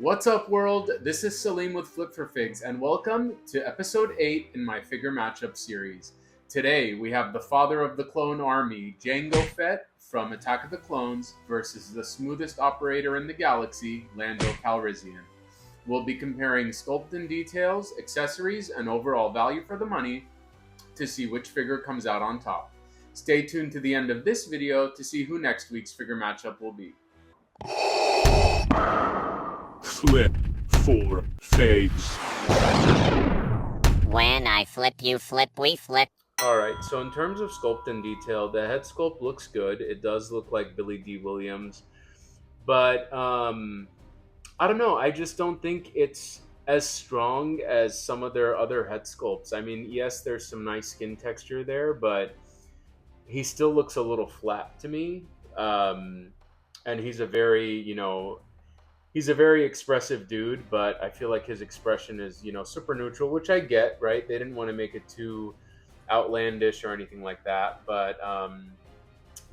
What's up, world? This is Salim with Flip for Figs, and welcome to episode 8 in my figure matchup series. Today, we have the father of the clone army, Jango Fett from Attack of the Clones, versus the smoothest operator in the galaxy, Lando Calrissian. We'll be comparing sculpt and details, accessories, and overall value for the money to see which figure comes out on top. Stay tuned to the end of this video to see who next week's figure matchup will be. Flip for Figs. When I flip, you flip, we flip. Alright, so in terms of sculpt and detail, the head sculpt looks good. It does look like Billy D. Williams. But, I don't know. I just don't think it's as strong as some of their other head sculpts. I mean, yes, there's some nice skin texture there, but he still looks a little flat to me. And he's a very, he's a very expressive dude, but I feel like his expression is, super neutral, which I get, right? They didn't want to make it too outlandish or anything like that, but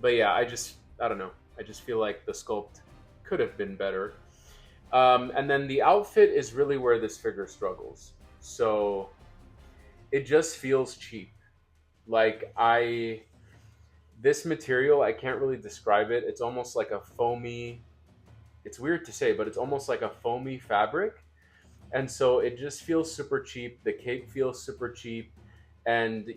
yeah, I don't know. I just feel like the sculpt could have been better. And then the outfit is really where this figure struggles. So it just feels cheap. Like this material, I can't really describe it. It's almost like a foamy. It's weird to say, but it's almost like a foamy fabric. And so it just feels super cheap. The cape feels super cheap. And,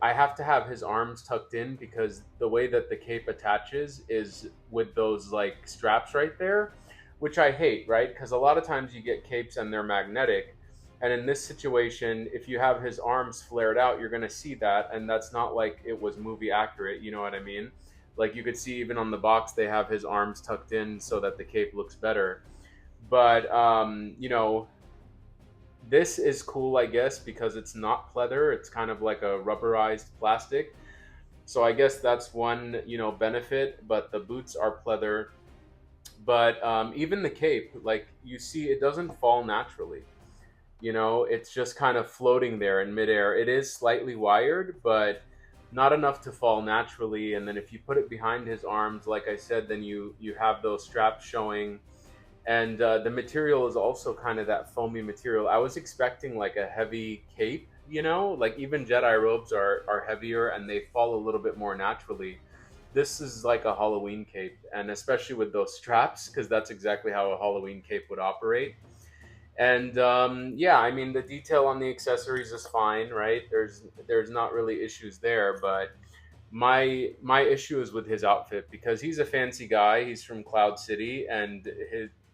I have to have his arms tucked in because the way that the cape attaches is with those like straps right there, which I hate, right? Because a lot of times you get capes and they're magnetic. And in this situation, if you have his arms flared out, you're going to see that. And that's not like it was movie accurate. You know what I mean? Like you could see even on the box, they have his arms tucked in so that the cape looks better. But, this is cool, I guess, because it's not pleather. It's kind of like a rubberized plastic. So I guess that's one, benefit. But the boots are pleather. But even the cape, like you see, it doesn't fall naturally. It's just kind of floating there in midair. It is slightly wired, but not enough to fall naturally. And then if you put it behind his arms, like I said, then you have those straps showing. And the material is also kind of that foamy material. I was expecting like a heavy cape, like even Jedi robes are heavier and they fall a little bit more naturally. This is like a Halloween cape, and especially with those straps, because that's exactly how a Halloween cape would operate. And yeah, I mean the detail on the accessories is fine, right? There's not really issues there, but my issue is with his outfit because he's a fancy guy. He's from Cloud City, and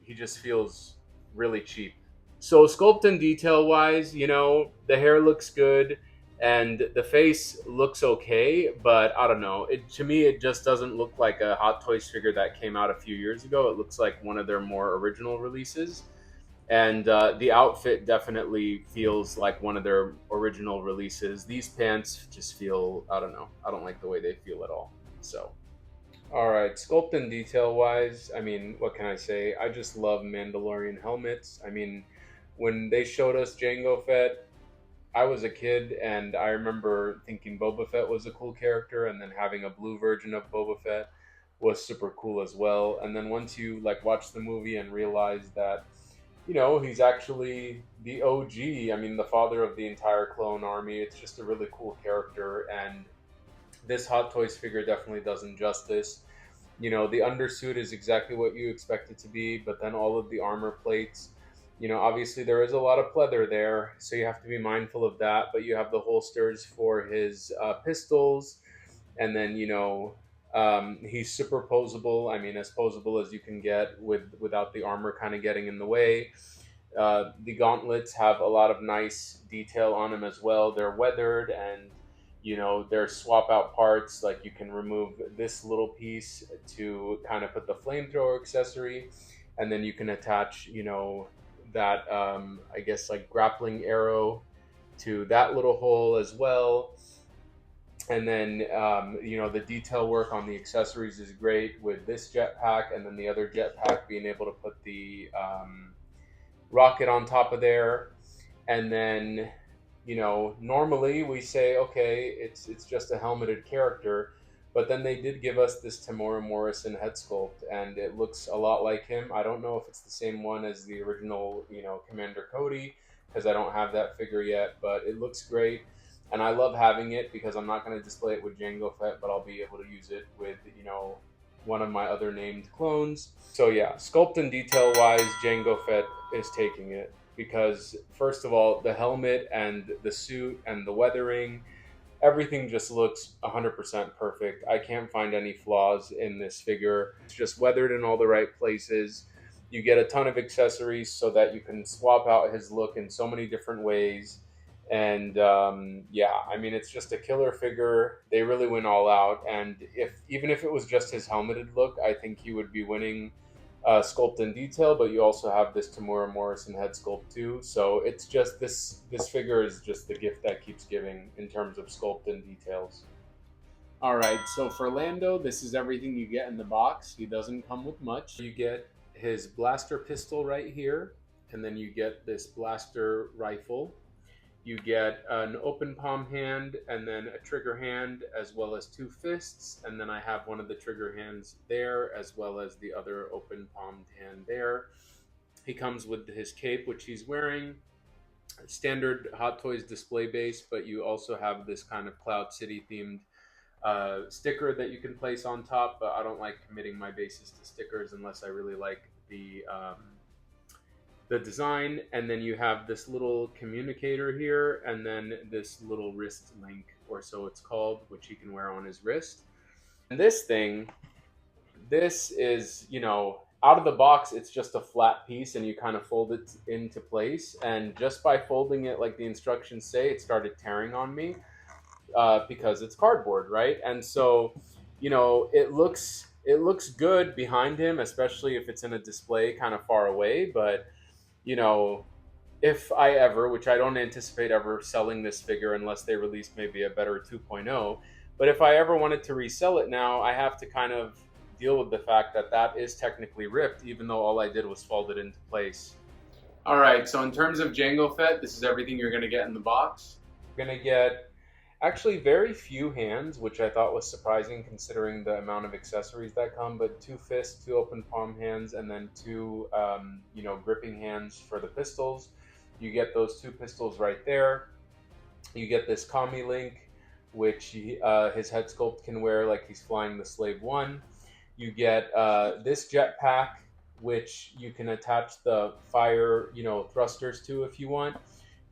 he just feels really cheap. So sculpt and detail wise, the hair looks good and the face looks okay, but I don't know. It to me it just doesn't look like a Hot Toys figure that came out a few years ago. It looks like one of their more original releases. And the outfit definitely feels like one of their original releases. These pants just feel, I don't know. I don't like the way they feel at all. So, all right, sculpt and detail wise, I mean, what can I say? I just love Mandalorian helmets. I mean, when they showed us Jango Fett, I was a kid and I remember thinking Boba Fett was a cool character, and then having a blue version of Boba Fett was super cool as well. And then once you like watch the movie and realize that he's actually the OG. I mean, the father of the entire clone army. It's just a really cool character, and this Hot Toys figure definitely does him justice. The undersuit is exactly what you expect it to be, but then all of the armor plates, obviously there is a lot of pleather there, so you have to be mindful of that. But you have the holsters for his pistols, and then he's super posable. I mean, as posable as you can get without the armor kind of getting in the way. The gauntlets have a lot of nice detail on them as well. They're weathered, and they're swap out parts. Like you can remove this little piece to kind of put the flamethrower accessory, and then you can attach that I guess like grappling arrow to that little hole as well. And then, the detail work on the accessories is great with this jetpack, and then the other jetpack being able to put the rocket on top of there. And then, normally we say, okay, it's just a helmeted character. But then they did give us this Tamora Morrison head sculpt, and it looks a lot like him. I don't know if it's the same one as the original, Commander Cody, because I don't have that figure yet, but it looks great. And I love having it because I'm not going to display it with Jango Fett, but I'll be able to use it with, one of my other named clones. So yeah, sculpt and detail wise, Jango Fett is taking it because, first of all, the helmet and the suit and the weathering, everything just looks 100% perfect. I can't find any flaws in this figure. It's just weathered in all the right places. You get a ton of accessories so that you can swap out his look in so many different ways. And yeah, I mean, it's just a killer figure. They really went all out. And even if it was just his helmeted look, I think he would be winning sculpt and detail. But you also have this Tamora Morrison head sculpt too. So it's just this figure is just the gift that keeps giving in terms of sculpt and details. All right, so for Lando, this is everything you get in the box. He doesn't come with much. You get his blaster pistol right here, and then you get this blaster rifle. You get an open palm hand and then a trigger hand as well as two fists. And then I have one of the trigger hands there as well as the other open palmed hand there. He comes with his cape, which he's wearing. Standard Hot Toys display base, but you also have this kind of Cloud City themed sticker that you can place on top. But I don't like committing my bases to stickers unless I really like the design. And then you have this little communicator here, and then this little wrist link, or so it's called, which he can wear on his wrist. And this thing, this is, out of the box, it's just a flat piece, and you kind of fold it into place. And just by folding it like the instructions say, it started tearing on me because it's cardboard, right? And so, it looks good behind him, especially if it's in a display kind of far away. But if I ever, which I don't anticipate ever selling this figure unless they release maybe a better 2.0, but if I ever wanted to resell it now, I have to kind of deal with the fact that that is technically ripped, even though all I did was fold it into place. All right, so in terms of Jango Fett, this is everything you're going to get in the box. You're going to get actually very few hands, which I thought was surprising considering the amount of accessories that come, but two fists, two open palm hands, and then two, gripping hands for the pistols. You get those two pistols right there. You get this commie link, which his head sculpt can wear like he's flying the Slave 1. You get this jetpack, which you can attach the fire, thrusters to if you want.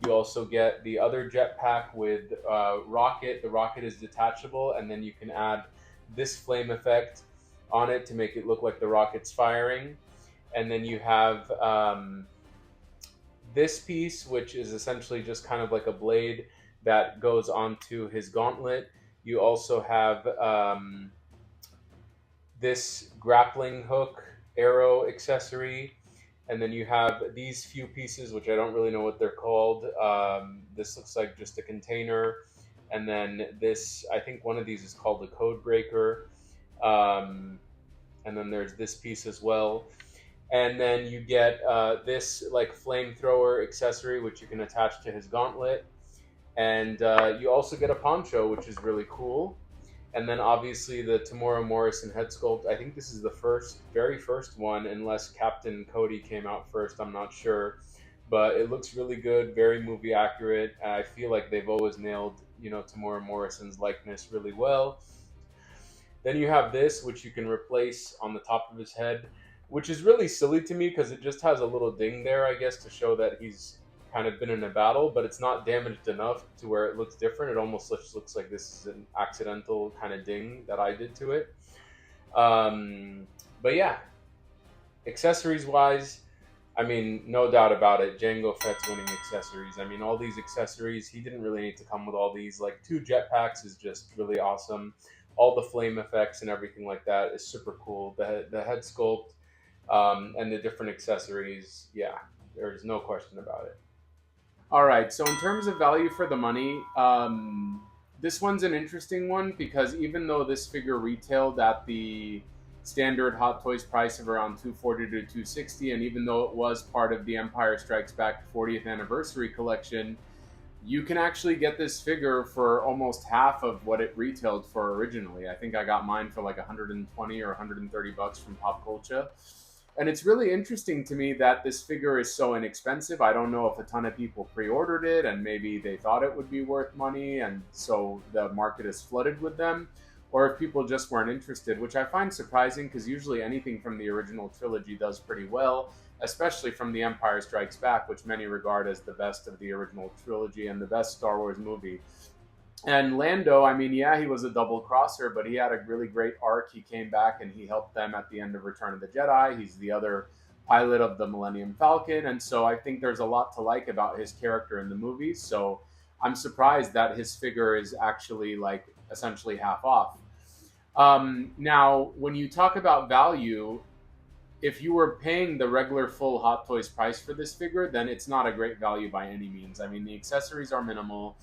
You also get the other jetpack with rocket. The rocket is detachable, and then you can add this flame effect on it to make it look like the rocket's firing. And then you have this piece, which is essentially just kind of like a blade that goes onto his gauntlet. You also have this grappling hook arrow accessory. And then you have these few pieces, which I don't really know what they're called. This looks like just a container. And then this, I think one of these is called the code breaker. And then there's this piece as well. And then you get this like flamethrower accessory, which you can attach to his gauntlet. And you also get a poncho, which is really cool. And then obviously the Tamora Morrison head sculpt. I think this is the very first one, unless Captain Cody came out first. I'm not sure. But it looks really good, very movie accurate. I feel like they've always nailed, Tamora Morrison's likeness really well. Then you have this, which you can replace on the top of his head, which is really silly to me because it just has a little ding there, I guess, to show that he's kind of been in a battle, but it's not damaged enough to where it looks different. It almost looks like this is an accidental kind of ding that I did to it. But yeah, accessories wise, I mean, no doubt about it, Jango Fett's winning accessories. I mean, all these accessories, he didn't really need to come with all these. Like 2 jetpacks is just really awesome. All the flame effects and everything like that is super cool. The head sculpt and the different accessories, yeah, there's no question about it. All right, so in terms of value for the money, this one's an interesting one because even though this figure retailed at the standard Hot Toys price of around $240 to $260, and even though it was part of the Empire Strikes Back 40th anniversary collection, you can actually get this figure for almost half of what it retailed for originally. I think I got mine for like 120 or 130 bucks from Pop Culture. And it's really interesting to me that this figure is so inexpensive. I don't know if a ton of people pre-ordered it and maybe they thought it would be worth money and so the market is flooded with them, or if people just weren't interested, which I find surprising because usually anything from the original trilogy does pretty well, especially from The Empire Strikes Back, which many regard as the best of the original trilogy and the best Star Wars movie. And Lando, I mean, yeah, he was a double crosser, but he had a really great arc. He came back and he helped them at the end of Return of the Jedi. He's the other pilot of the Millennium Falcon. And so I think there's a lot to like about his character in the movies. So I'm surprised that his figure is actually like essentially half off. Now, when you talk about value, if you were paying the regular full Hot Toys price for this figure, then it's not a great value by any means. I mean, the accessories are minimal.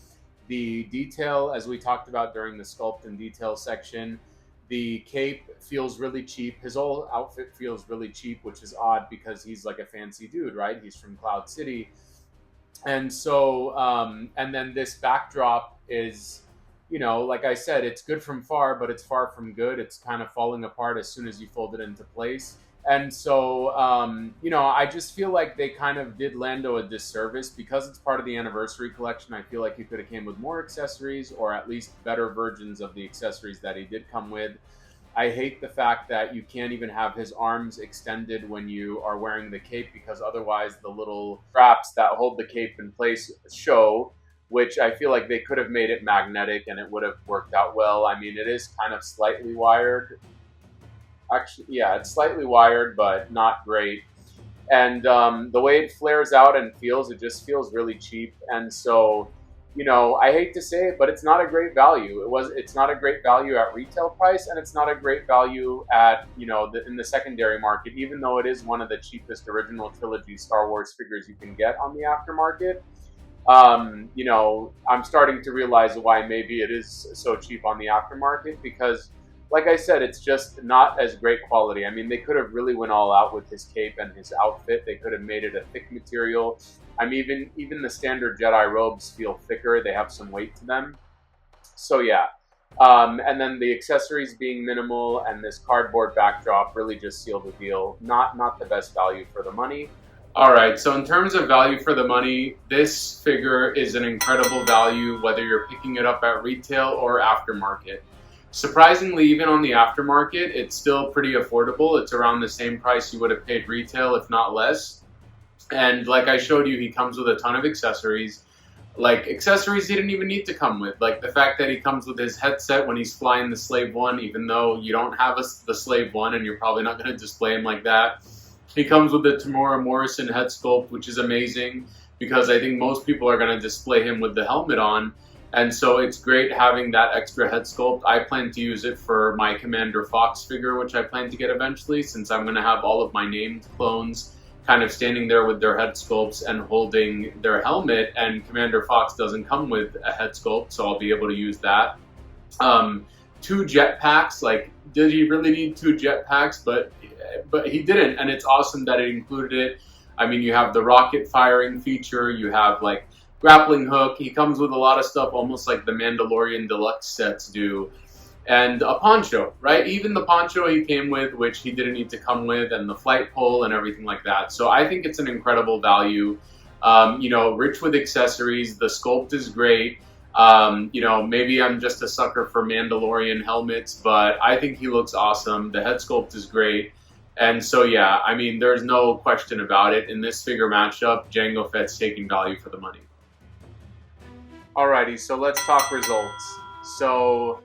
The detail, as we talked about during the sculpt and detail section, the cape feels really cheap. His whole outfit feels really cheap, which is odd because he's like a fancy dude, right? He's from Cloud City. And so, and then this backdrop is, you know, like I said, it's good from far, but it's far from good. It's kind of falling apart as soon as you fold it into place. And so, you know, I just feel like they kind of did Lando a disservice because it's part of the anniversary collection. I feel like he could have came with more accessories or at least better versions of the accessories that he did come with. I hate the fact that you can't even have his arms extended when you are wearing the cape because otherwise the little straps that hold the cape in place show, which I feel like they could have made it magnetic and it would have worked out well. I mean, it is kind of slightly wired. Actually, yeah, it's slightly wired, but not great. And the way it flares out and feels, it just feels really cheap. And so, you know, I hate to say it, but it's not a great value. It's not a great value at retail price, and it's not a great value at, you know, in the secondary market, even though it is one of the cheapest original trilogy Star Wars figures you can get on the aftermarket. You know, I'm starting to realize why maybe it is so cheap on the aftermarket because, like I said, it's just not as great quality. I mean, they could have really went all out with his cape and his outfit. They could have made it a thick material. I mean, even the standard Jedi robes feel thicker. They have some weight to them. So yeah. And then the accessories being minimal and this cardboard backdrop really just seal the deal. Not the best value for the money. All right, so in terms of value for the money, this figure is an incredible value whether you're picking it up at retail or aftermarket. Surprisingly, even on the aftermarket, it's still pretty affordable. It's around the same price you would have paid retail, if not less. And like I showed you, he comes with a ton of accessories. Like, accessories he didn't even need to come with. Like, the fact that he comes with his headset when he's flying the Slave One, even though you don't have the Slave One and you're probably not going to display him like that. He comes with the Tamora Morrison head sculpt, which is amazing because I think most people are going to display him with the helmet on. And so it's great having that extra head sculpt. I plan to use it for my Commander Fox figure, which I plan to get eventually, since I'm going to have all of my named clones kind of standing there with their head sculpts and holding their helmet, and Commander Fox doesn't come with a head sculpt, so I'll be able to use that. 2 jetpacks, like, did he really need 2 jetpacks? But he didn't, and it's awesome that it included it. I mean, you have the rocket firing feature, you have, like, grappling hook. He comes with a lot of stuff, almost like the Mandalorian Deluxe sets do. And a poncho, right? Even the poncho he came with, which he didn't need to come with, and the flight pole and everything like that. So I think it's an incredible value. You know, rich with accessories. The sculpt is great. You know, maybe I'm just a sucker for Mandalorian helmets, but I think he looks awesome. The head sculpt is great. And so, yeah, I mean, there's no question about it. In this figure matchup, Jango Fett's taking value for the money. Alrighty, so let's talk results. So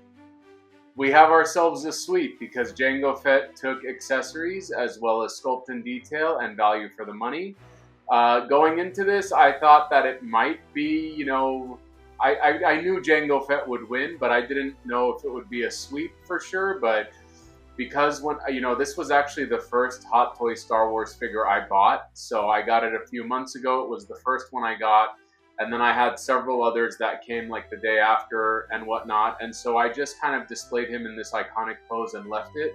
we have ourselves a sweep because Jango Fett took accessories as well as sculpt and detail and value for the money. Going into this, I thought that it might be, you know, I knew Jango Fett would win, but I didn't know if it would be a sweep for sure. But because when, you know, this was actually the first Hot Toy Star Wars figure I bought. So I got it a few months ago. It was the first one I got. And then I had several others that came like the day after and whatnot. And so I just kind of displayed him in this iconic pose and left it.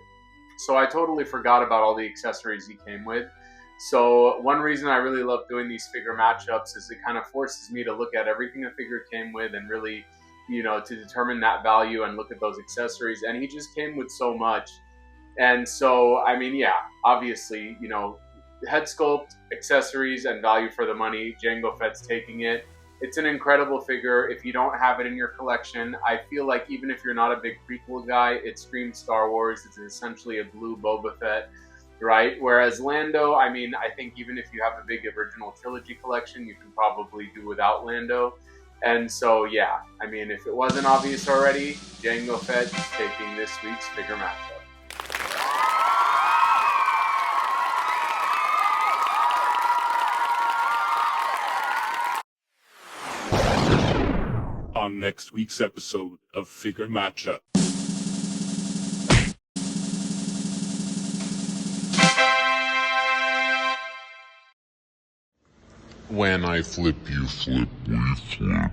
So I totally forgot about all the accessories he came with. So one reason I really love doing these figure matchups is it kind of forces me to look at everything a figure came with and really, to determine that value and look at those accessories. And he just came with so much. And so, I mean, yeah, obviously, head sculpt, accessories, and value for the money. Jango Fett's taking it. It's an incredible figure. If you don't have it in your collection, I feel like even if you're not a big prequel guy, it screams Star Wars. It's essentially a blue Boba Fett, right? Whereas Lando, I mean, I think even if you have a big original trilogy collection, you can probably do without Lando. And so, yeah, I mean, if it wasn't obvious already, Jango Fett is taking this week's figure matchup. On next week's episode of Figure Matchup. When I flip, you flip, we flip.